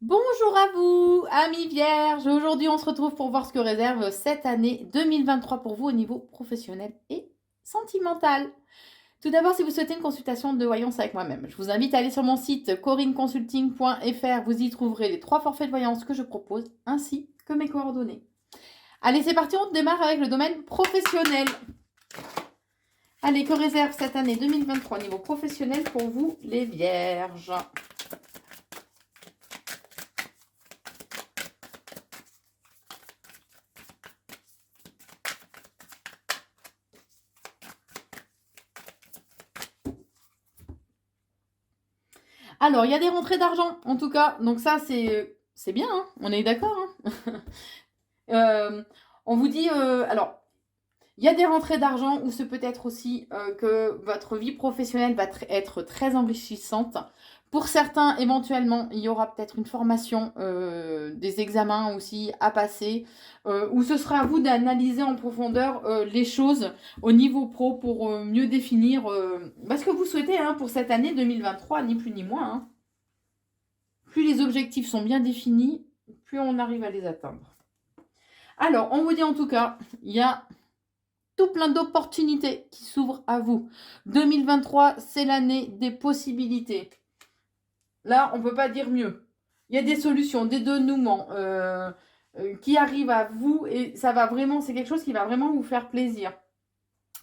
Bonjour à vous, amis vierges. Aujourd'hui, on se retrouve pour voir ce que réserve cette année 2023 pour vous au niveau professionnel et sentimental. Tout d'abord, si vous souhaitez une consultation de voyance avec moi-même, je vous invite à aller sur mon site corinneconsulting.fr. Vous y trouverez les 3 forfaits de voyance que je propose ainsi que mes coordonnées. Allez, c'est parti, on démarre avec le domaine professionnel. Allez, que réserve cette année 2023 au niveau professionnel pour vous, les vierges? Alors, il y a des rentrées d'argent, en tout cas. Donc ça, c'est bien, hein, on est d'accord. Hein. On vous dit, alors, il y a des rentrées d'argent ou c'est peut-être aussi que votre vie professionnelle va être très enrichissante. Pour certains, éventuellement, il y aura peut-être une formation, des examens aussi à passer, où ce sera à vous d'analyser en profondeur les choses au niveau pro pour mieux définir ce que vous souhaitez hein, pour cette année 2023, ni plus ni moins. Hein. Plus les objectifs sont bien définis, plus on arrive à les atteindre. Alors, on vous dit en tout cas, il y a tout plein d'opportunités qui s'ouvrent à vous. 2023, c'est l'année des possibilités. Là, on ne peut pas dire mieux. Il y a des solutions, des dénouements qui arrivent à vous et ça va vraiment, c'est quelque chose qui va vraiment vous faire plaisir.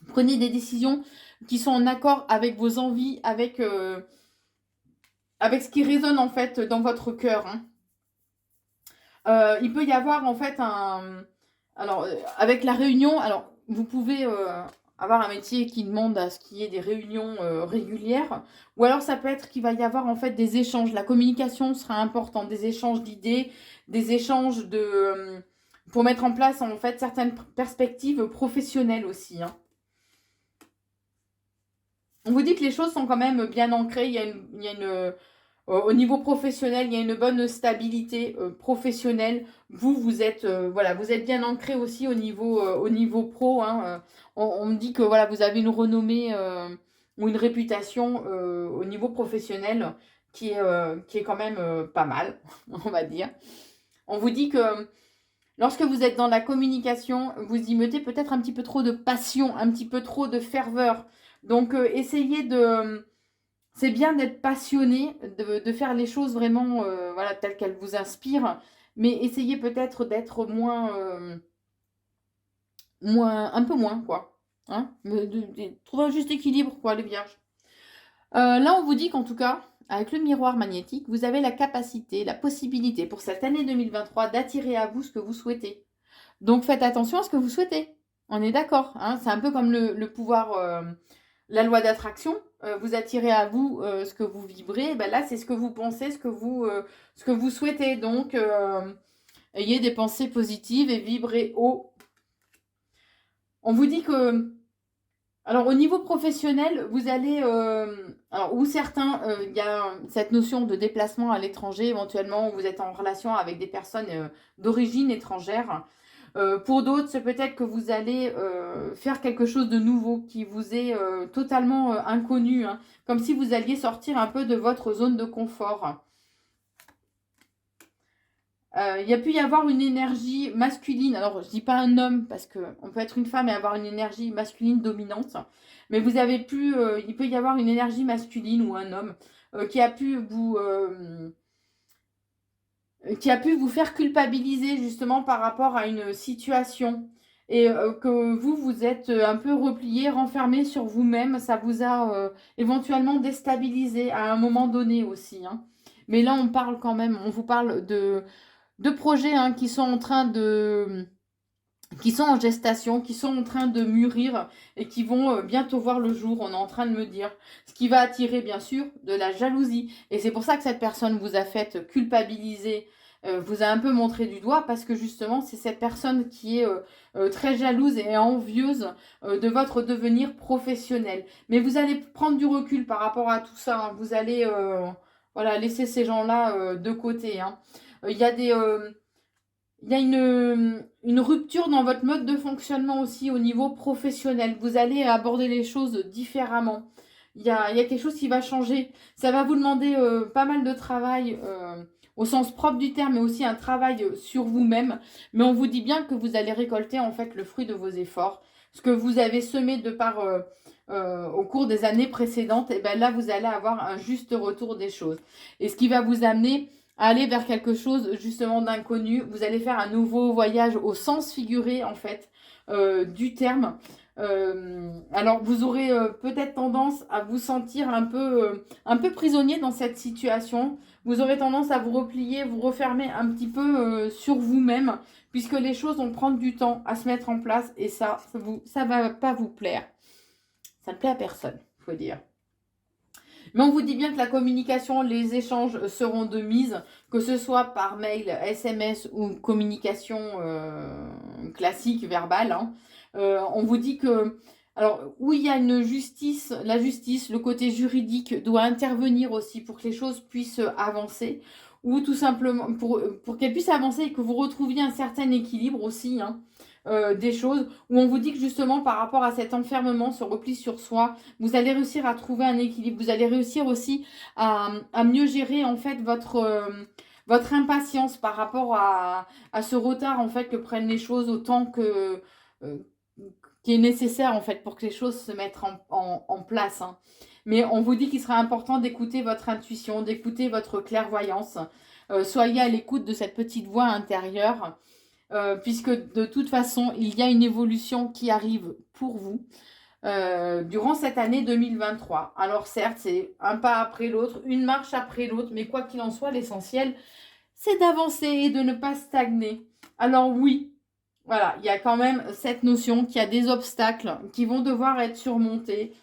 Prenez des décisions qui sont en accord avec vos envies, avec ce qui résonne en fait dans votre cœur. Hein. Il peut y avoir en fait un. Alors, avec la réunion, alors vous pouvez avoir un métier qui demande à ce qu'il y ait des réunions régulières, ou alors ça peut être qu'il va y avoir en fait des échanges. La communication sera importante, des échanges d'idées, des échanges pour mettre en place en fait certaines perspectives professionnelles aussi. Hein. On vous dit que les choses sont quand même bien ancrées. Il y a une au niveau professionnel, il y a une bonne stabilité professionnelle. Vous êtes voilà, vous êtes bien ancré aussi au niveau pro. Hein. On me dit que voilà, vous avez une renommée ou une réputation au niveau professionnel qui est quand même pas mal, on va dire. On vous dit que lorsque vous êtes dans la communication, vous y mettez peut-être un petit peu trop de passion, un petit peu trop de ferveur. Donc essayez de c'est bien d'être passionné, de faire les choses vraiment voilà, telles qu'elles vous inspirent, mais essayez peut-être d'être un peu moins, quoi. Hein trouver un juste équilibre, quoi, les vierges. Là, on vous dit qu'en tout cas, avec le miroir magnétique, vous avez la capacité, la possibilité pour cette année 2023 d'attirer à vous ce que vous souhaitez. Donc faites attention à ce que vous souhaitez. On est d'accord. Hein. C'est un peu comme le pouvoir, la loi d'attraction. Vous attirez à vous ce que vous vibrez. Ben là, c'est ce que vous pensez, ce que vous souhaitez. Donc, ayez des pensées positives et vibrez haut. On vous dit que, alors au niveau professionnel, vous allez, alors ou certains, il y a cette notion de déplacement à l'étranger, éventuellement, où vous êtes en relation avec des personnes d'origine étrangère. Pour d'autres, c'est peut-être que vous allez faire quelque chose de nouveau qui vous est totalement inconnu, hein, comme si vous alliez sortir un peu de votre zone de confort. Il y a pu y avoir une énergie masculine, alors je dis pas un homme, parce qu'on peut être une femme et avoir une énergie masculine dominante, mais il peut y avoir une énergie masculine ou un homme qui a pu vous faire culpabiliser justement par rapport à une situation et que vous êtes un peu replié, renfermé sur vous-même, ça vous a éventuellement déstabilisé à un moment donné aussi. Hein. Mais là, on parle quand même, on vous parle de projets hein, qui sont en gestation, qui sont en train de mûrir et qui vont bientôt voir le jour, on est en train de me dire. Ce qui va attirer bien sûr de la jalousie. Et c'est pour ça que cette personne vous a fait culpabiliser, vous a un peu montré du doigt, parce que justement c'est cette personne qui est très jalouse et envieuse de votre devenir professionnel. Mais vous allez prendre du recul par rapport à tout ça. Hein. Vous allez voilà, laisser ces gens-là de côté. Hein. Il y a il y a une rupture dans votre mode de fonctionnement aussi au niveau professionnel. Vous allez aborder les choses différemment. il y a quelque chose qui va changer. Ça va vous demander pas mal de travail au sens propre du terme, mais aussi un travail sur vous-même. Mais on vous dit bien que vous allez récolter en fait le fruit de vos efforts. Ce que vous avez semé de par au cours des années précédentes, et ben là, vous allez avoir un juste retour des choses. Et ce qui va vous amener à aller vers quelque chose justement d'inconnu. Vous allez faire un nouveau voyage au sens figuré en fait du terme. Alors vous aurez peut-être tendance à vous sentir un peu prisonnier dans cette situation. Vous aurez tendance à vous replier, vous refermer un petit peu sur vous-même, puisque les choses vont prendre du temps à se mettre en place et ça va pas vous plaire. Ça ne plaît à personne, faut dire. Mais on vous dit bien que la communication, les échanges seront de mise, que ce soit par mail, SMS ou communication classique, verbale. Hein. On vous dit que, alors, où il y a une justice, la justice, le côté juridique doit intervenir aussi pour que les choses puissent avancer, ou tout simplement pour qu'elles puissent avancer et que vous retrouviez un certain équilibre aussi. Hein. Des choses où on vous dit que justement par rapport à cet enfermement, ce repli sur soi, vous allez réussir à trouver un équilibre, vous allez réussir aussi à mieux gérer en fait votre impatience par rapport à ce retard en fait que prennent les choses autant que euh, qui est nécessaire en fait pour que les choses se mettent en place. Hein. Mais on vous dit qu'il sera important d'écouter votre intuition, d'écouter votre clairvoyance. Soyez à l'écoute de cette petite voix intérieure. Puisque de toute façon, il y a une évolution qui arrive pour vous durant cette année 2023. Alors certes, c'est un pas après l'autre, une marche après l'autre, mais quoi qu'il en soit, l'essentiel, c'est d'avancer et de ne pas stagner. Alors oui, voilà, il y a quand même cette notion qu'il y a des obstacles qui vont devoir être surmontés,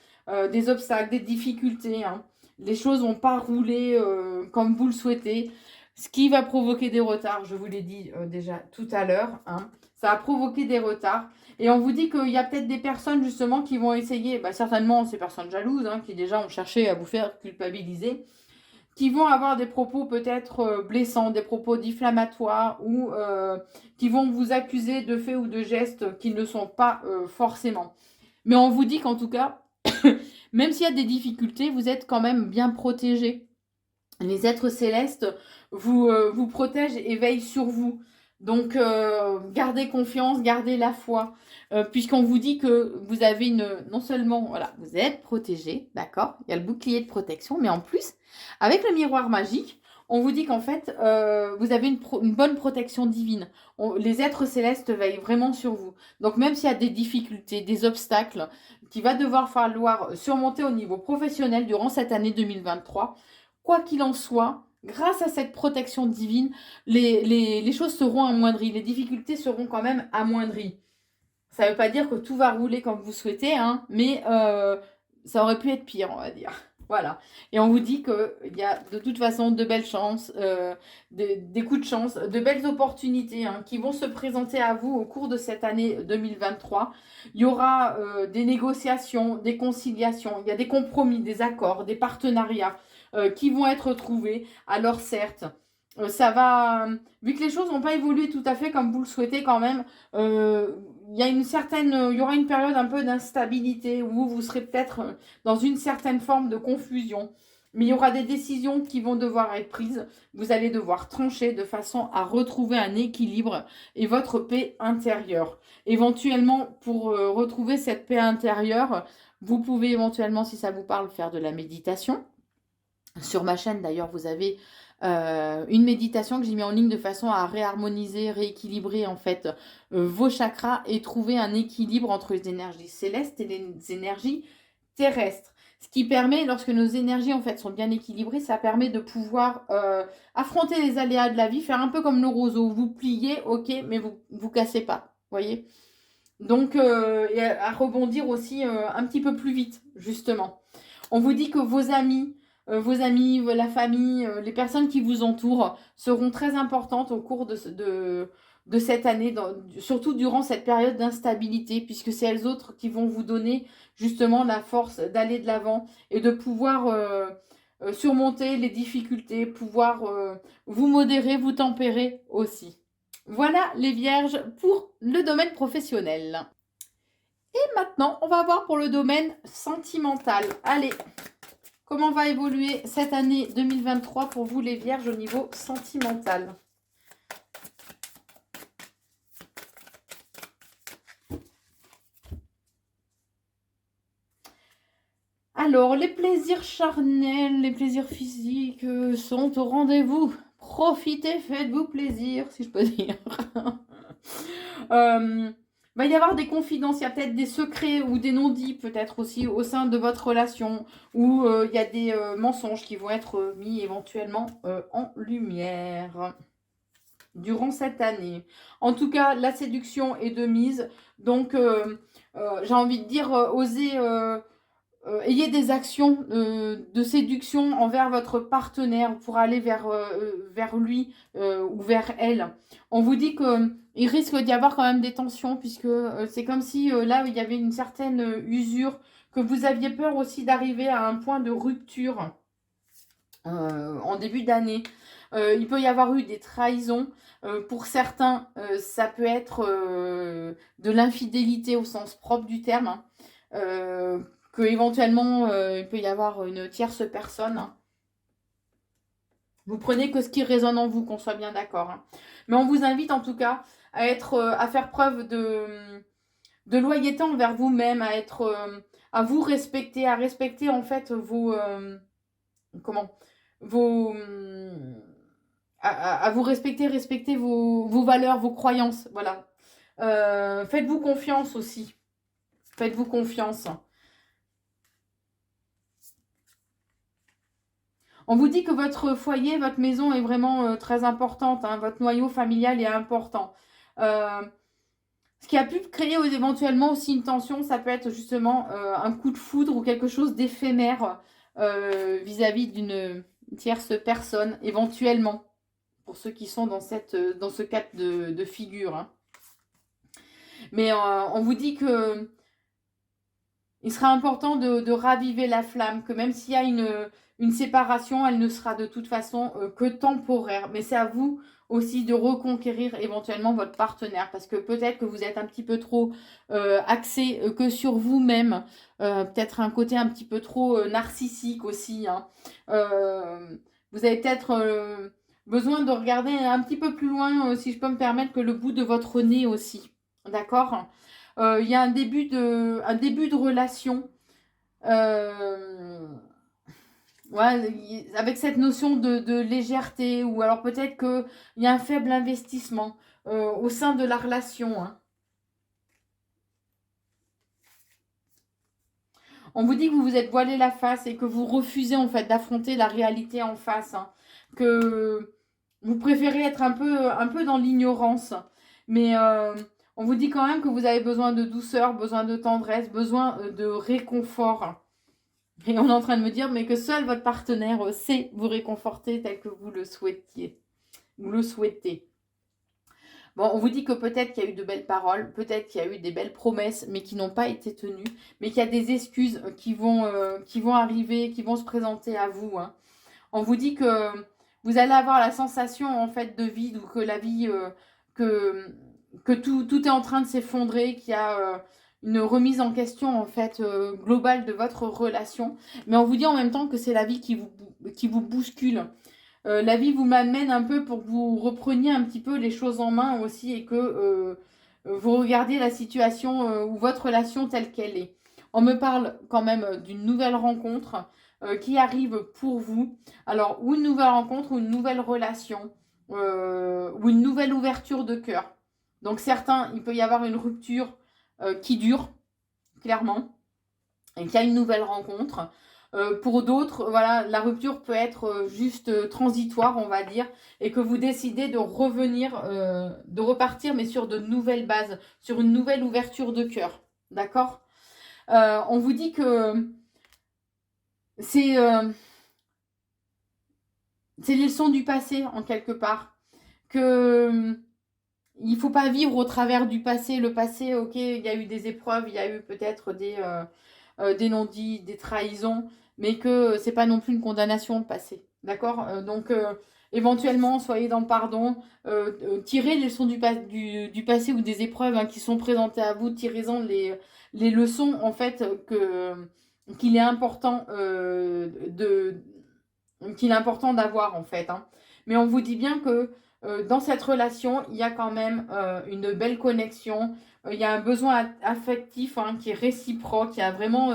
des obstacles, des difficultés. Hein. Les choses vont pas rouler comme vous le souhaitez. Ce qui va provoquer des retards, je vous l'ai dit déjà tout à l'heure, hein, ça va provoquer des retards. Et on vous dit qu'il y a peut-être des personnes justement qui vont essayer, bah, certainement ces personnes jalouses, hein, qui déjà ont cherché à vous faire culpabiliser, qui vont avoir des propos peut-être blessants, des propos diffamatoires ou qui vont vous accuser de faits ou de gestes qui ne sont pas forcément. Mais on vous dit qu'en tout cas, même s'il y a des difficultés, vous êtes quand même bien protégé. Les êtres célestes vous protègent et veillent sur vous. Donc, gardez confiance, gardez la foi, puisqu'on vous dit que vous avez non seulement, voilà, vous êtes protégé, d'accord, il y a le bouclier de protection, mais en plus, avec le miroir magique, on vous dit qu'en fait, vous avez une bonne protection divine. Les êtres célestes veillent vraiment sur vous. Donc, même s'il y a des difficultés, des obstacles qu'il va devoir falloir surmonter au niveau professionnel durant cette année 2023, quoi qu'il en soit, grâce à cette protection divine, les choses seront amoindries, les difficultés seront quand même amoindries. Ça ne veut pas dire que tout va rouler comme vous souhaitez, hein, mais ça aurait pu être pire, on va dire. Voilà. Et on vous dit qu'il y a de toute façon de belles chances, des coups de chance, de belles opportunités hein, qui vont se présenter à vous au cours de cette année 2023. Il y aura des négociations, des conciliations, il y a des compromis, des accords, des partenariats qui vont être trouvés. Alors certes, ça va, vu que les choses n'ont pas évolué tout à fait comme vous le souhaitez quand même, il y aura une période un peu d'instabilité où vous serez peut-être dans une certaine forme de confusion. Mais il y aura des décisions qui vont devoir être prises. Vous allez devoir trancher de façon à retrouver un équilibre et votre paix intérieure. Éventuellement, pour retrouver cette paix intérieure, vous pouvez éventuellement, si ça vous parle, faire de la méditation. Sur ma chaîne, d'ailleurs, vous avez une méditation que j'ai mis en ligne de façon à réharmoniser, rééquilibrer en fait vos chakras et trouver un équilibre entre les énergies célestes et les énergies terrestres. Ce qui permet, lorsque nos énergies en fait sont bien équilibrées, ça permet de pouvoir affronter les aléas de la vie, faire un peu comme le roseau. Vous pliez, ok, mais vous cassez pas, voyez. Donc, et à rebondir aussi un petit peu plus vite, justement. On vous dit que vos amis, la famille, les personnes qui vous entourent seront très importantes au cours de cette année, surtout durant cette période d'instabilité, puisque c'est elles autres qui vont vous donner justement la force d'aller de l'avant et de pouvoir surmonter les difficultés, pouvoir vous modérer, vous tempérer aussi. Voilà les vierges pour le domaine professionnel. Et maintenant, on va voir pour le domaine sentimental. Allez, comment va évoluer cette année 2023 pour vous les Vierges au niveau sentimental? Alors, les plaisirs charnels, les plaisirs physiques sont au rendez-vous. Profitez, faites-vous plaisir, si je peux dire. Va y avoir des confidences, il y a peut-être des secrets ou des non-dits peut-être aussi au sein de votre relation, où il y a des mensonges qui vont être mis éventuellement en lumière durant cette année. En tout cas, la séduction est de mise, donc j'ai envie de dire, osez... ayez des actions de séduction envers votre partenaire pour aller vers lui ou vers elle. On vous dit qu'il risque d'y avoir quand même des tensions puisque c'est comme si là il y avait une certaine usure, que vous aviez peur aussi d'arriver à un point de rupture en début d'année. Il peut y avoir eu des trahisons. Pour certains, ça peut être de l'infidélité au sens propre du terme. Hein. Que éventuellement il peut y avoir une tierce personne. Hein. Vous prenez que ce qui résonne en vous, qu'on soit bien d'accord. Hein. Mais on vous invite en tout cas à faire preuve de loyauté envers vous-même, à vous respecter, à respecter en fait vos à vous respecter vos valeurs, vos croyances, voilà. Faites-vous confiance aussi. Faites-vous confiance. On vous dit que votre foyer, votre maison est vraiment très importante. Hein, votre noyau familial est important. Ce qui a pu créer éventuellement aussi une tension, ça peut être justement un coup de foudre ou quelque chose d'éphémère vis-à-vis d'une tierce personne, éventuellement, pour ceux qui sont dans ce cas de figure. Hein. Mais on vous dit que il sera important de raviver la flamme, que même s'il y a une séparation, elle ne sera de toute façon que temporaire. Mais c'est à vous aussi de reconquérir éventuellement votre partenaire, parce que peut-être que vous êtes un petit peu trop axé que sur vous-même, peut-être un côté un petit peu trop narcissique aussi. Hein. Vous avez peut-être besoin de regarder un petit peu plus loin, si je peux me permettre, que le bout de votre nez aussi. D'accord ? Il y a un début de relation. Ouais, avec cette notion de légèreté, ou alors peut-être qu'il y a un faible investissement au sein de la relation. Hein. On vous dit que vous vous êtes voilé la face et que vous refusez en fait d'affronter la réalité en face. Hein. Que vous préférez être un peu dans l'ignorance. Mais on vous dit quand même que vous avez besoin de douceur, besoin de tendresse, besoin de réconfort. Et on est en train de me dire, mais que seul votre partenaire sait vous réconforter tel que vous le souhaitiez. Vous le souhaitez. Bon, on vous dit que peut-être qu'il y a eu de belles paroles, peut-être qu'il y a eu des belles promesses, mais qui n'ont pas été tenues, mais qu'il y a des excuses qui vont arriver, qui vont se présenter à vous. Hein. On vous dit que vous allez avoir la sensation en fait de vide, ou que la vie, que tout est en train de s'effondrer, qu'il y a une remise en question en fait globale de votre relation. Mais on vous dit en même temps que c'est la vie qui vous bouscule. La vie vous m'amène un peu pour que vous repreniez un petit peu les choses en main aussi, et que vous regardiez la situation ou votre relation telle qu'elle est. On me parle quand même d'une nouvelle rencontre qui arrive pour vous. Alors, ou une nouvelle rencontre, ou une nouvelle relation, ou une nouvelle ouverture de cœur. Donc certains, il peut y avoir une rupture qui dure, clairement, et qu'il y a une nouvelle rencontre. Pour d'autres, voilà, la rupture peut être juste transitoire, on va dire, et que vous décidez de revenir, de repartir, mais sur de nouvelles bases, sur une nouvelle ouverture de cœur. D'accord ? On vous dit que c'est les leçons du passé, en quelque part. Que il ne faut pas vivre au travers du passé. Le passé, ok, il y a eu des épreuves, il y a eu peut-être des non-dits, des trahisons, mais que c'est pas non plus une condamnation le passé. D'accord. Donc, éventuellement, soyez dans le pardon, tirez les leçons du passé ou des épreuves hein, qui sont présentées à vous, tirez-en les leçons en fait qu'il est important qu'il est important d'avoir en fait. Hein. Mais on vous dit bien que dans cette relation, il y a quand même une belle connexion, il y a un besoin affectif hein, qui est réciproque, il y a vraiment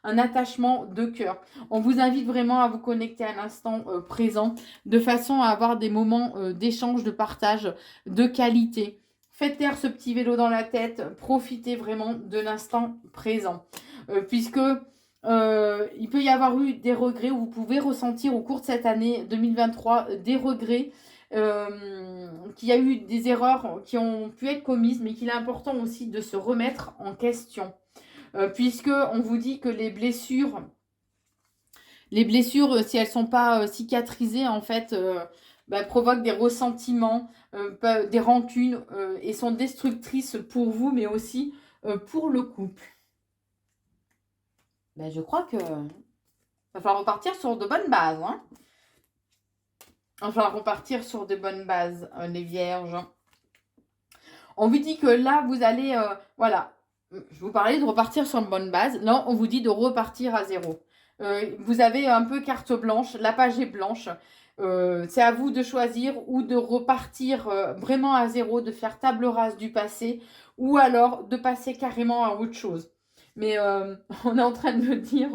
un attachement de cœur. On vous invite vraiment à vous connecter à l'instant présent de façon à avoir des moments d'échange, de partage, de qualité. Faites taire ce petit vélo dans la tête, profitez vraiment de l'instant présent. Puisque il peut y avoir eu des regrets, ou vous pouvez ressentir au cours de cette année 2023 des regrets, qu'il y a eu des erreurs qui ont pu être commises, mais qu'il est important aussi de se remettre en question. Puisque on vous dit que les blessures, si elles ne sont pas cicatrisées, en fait, provoquent des ressentiments, des rancunes, et sont destructrices pour vous, mais aussi pour le couple. Je crois que va falloir repartir sur de bonnes bases. Hein. Il va falloir repartir sur de bonnes bases, les vierges. On vous dit que là, vous allez... voilà, je vous parlais de repartir sur une bonne base. Là, on vous dit de repartir à zéro. Vous avez un peu carte blanche, la page est blanche. C'est à vous de choisir ou de repartir vraiment à zéro, de faire table rase du passé, ou alors de passer carrément à autre chose. Mais on est en train de me dire,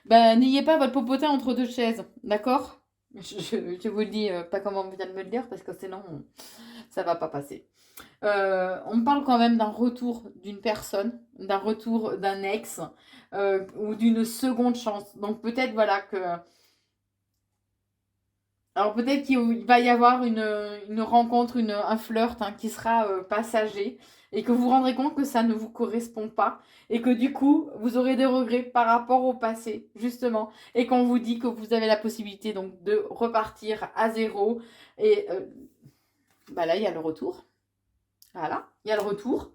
n'ayez pas votre popotin entre deux chaises, d'accord? Je vous le dis pas comme on vient de me le dire, parce que sinon, ça va pas passer. On parle quand même d'un retour d'une personne, d'un retour d'un ex, ou d'une seconde chance. Donc peut-être, voilà, que... Alors peut-être qu'il va y avoir une rencontre, un flirt hein, qui sera passager et que vous vous rendrez compte que ça ne vous correspond pas et que du coup vous aurez des regrets par rapport au passé justement et qu'on vous dit que vous avez la possibilité donc de repartir à zéro et là il y a le retour. Voilà, il y a le retour.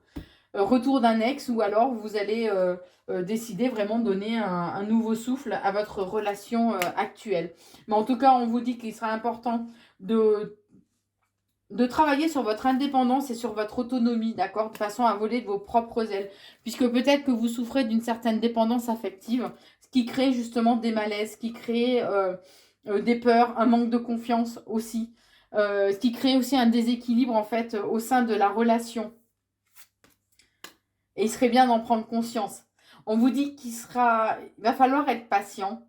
Retour d'un ex ou alors vous allez décider vraiment de donner un nouveau souffle à votre relation actuelle. Mais en tout cas, on vous dit qu'il sera important de travailler sur votre indépendance et sur votre autonomie, d'accord? De façon à voler de vos propres ailes. Puisque peut-être que vous souffrez d'une certaine dépendance affective, ce qui crée justement des malaises, qui crée des peurs, un manque de confiance aussi. Ce qui crée aussi un déséquilibre en fait au sein de la relation. Et il serait bien d'en prendre conscience. On vous dit qu'il va falloir être patient,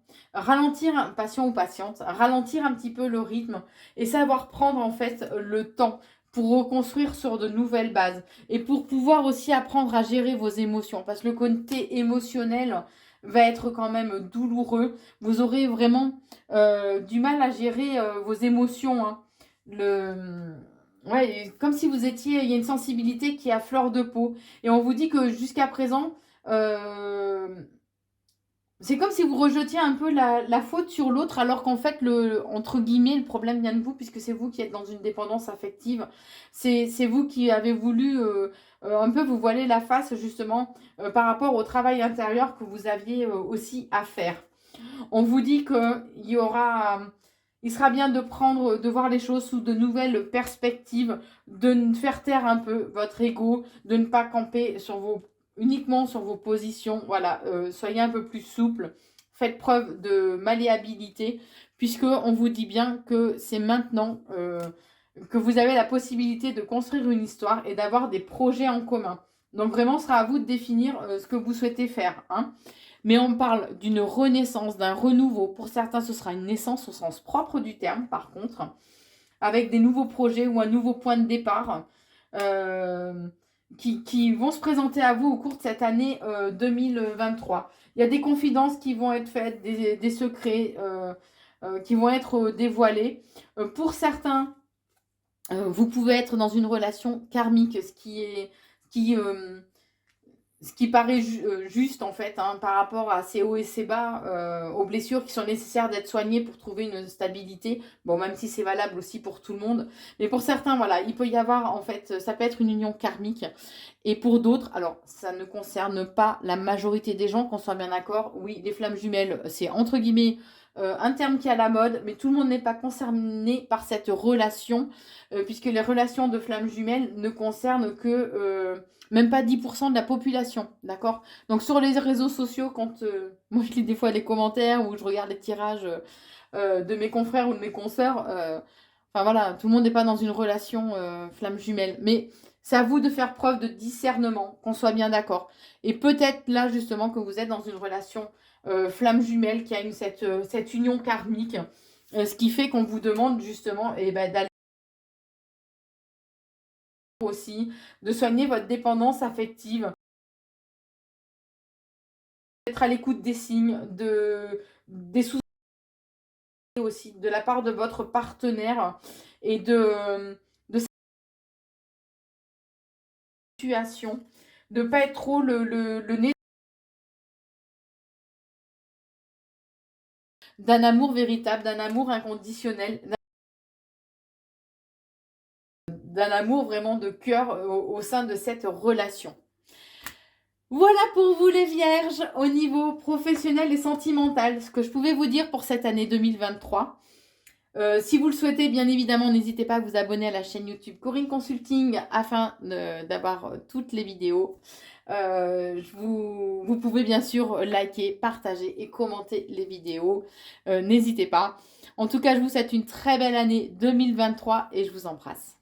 patient ou patiente, ralentir un petit peu le rythme et savoir prendre en fait le temps pour reconstruire sur de nouvelles bases et pour pouvoir aussi apprendre à gérer vos émotions parce que le côté émotionnel va être quand même douloureux. Vous aurez vraiment du mal à gérer vos émotions. Hein. Ouais, comme si vous étiez, il y a une sensibilité qui est à fleur de peau. Et on vous dit que jusqu'à présent, c'est comme si vous rejetiez un peu la faute sur l'autre, alors qu'en fait, entre guillemets, le problème vient de vous, puisque c'est vous qui êtes dans une dépendance affective. C'est vous qui avez voulu un peu vous voiler la face, justement, par rapport au travail intérieur que vous aviez aussi à faire. On vous dit il sera bien de voir les choses sous de nouvelles perspectives, de faire taire un peu votre ego, de ne pas camper uniquement sur vos positions. Voilà, soyez un peu plus souple, faites preuve de malléabilité, puisque on vous dit bien que c'est maintenant que vous avez la possibilité de construire une histoire et d'avoir des projets en commun. Donc vraiment, ce sera à vous de définir ce que vous souhaitez faire. Hein. Mais on parle d'une renaissance, d'un renouveau. Pour certains, ce sera une naissance au sens propre du terme, par contre, avec des nouveaux projets ou un nouveau point de départ qui vont se présenter à vous au cours de cette année 2023. Il y a des confidences qui vont être faites, des secrets qui vont être dévoilés. Pour certains, vous pouvez être dans une relation karmique, ce qui paraît juste en fait hein, par rapport à ces hauts et ces bas, aux blessures qui sont nécessaires d'être soignées pour trouver une stabilité. Bon, même si c'est valable aussi pour tout le monde. Mais pour certains, voilà, il peut y avoir en fait, ça peut être une union karmique. Et pour d'autres, alors ça ne concerne pas la majorité des gens, qu'on soit bien d'accord. Oui, les flammes jumelles, c'est entre guillemets un terme qui est à la mode, mais tout le monde n'est pas concerné par cette relation, puisque les relations de flammes jumelles ne concernent que même pas 10% de la population, d'accord? Donc sur les réseaux sociaux, quand moi je lis des fois les commentaires ou je regarde les tirages de mes confrères ou de mes consoeurs, enfin voilà, tout le monde n'est pas dans une relation flamme jumelle. Mais c'est à vous de faire preuve de discernement, qu'on soit bien d'accord. Et peut-être là justement que vous êtes dans une relation flamme jumelle qui a cette union karmique, ce qui fait qu'on vous demande justement d'aller aussi, de soigner votre dépendance affective, d'être à l'écoute des signes, des soucis aussi de la part de votre partenaire et de cette situation, de ne pas être trop le nez d'un amour véritable, d'un amour inconditionnel, d'un amour vraiment de cœur au sein de cette relation. Voilà pour vous les vierges au niveau professionnel et sentimental, ce que je pouvais vous dire pour cette année 2023. Si vous le souhaitez, bien évidemment, n'hésitez pas à vous abonner à la chaîne YouTube Corinne Consulting afin d'avoir toutes les vidéos. Vous pouvez bien sûr liker, partager et commenter les vidéos. N'hésitez pas. En tout cas, je vous souhaite une très belle année 2023 et je vous embrasse.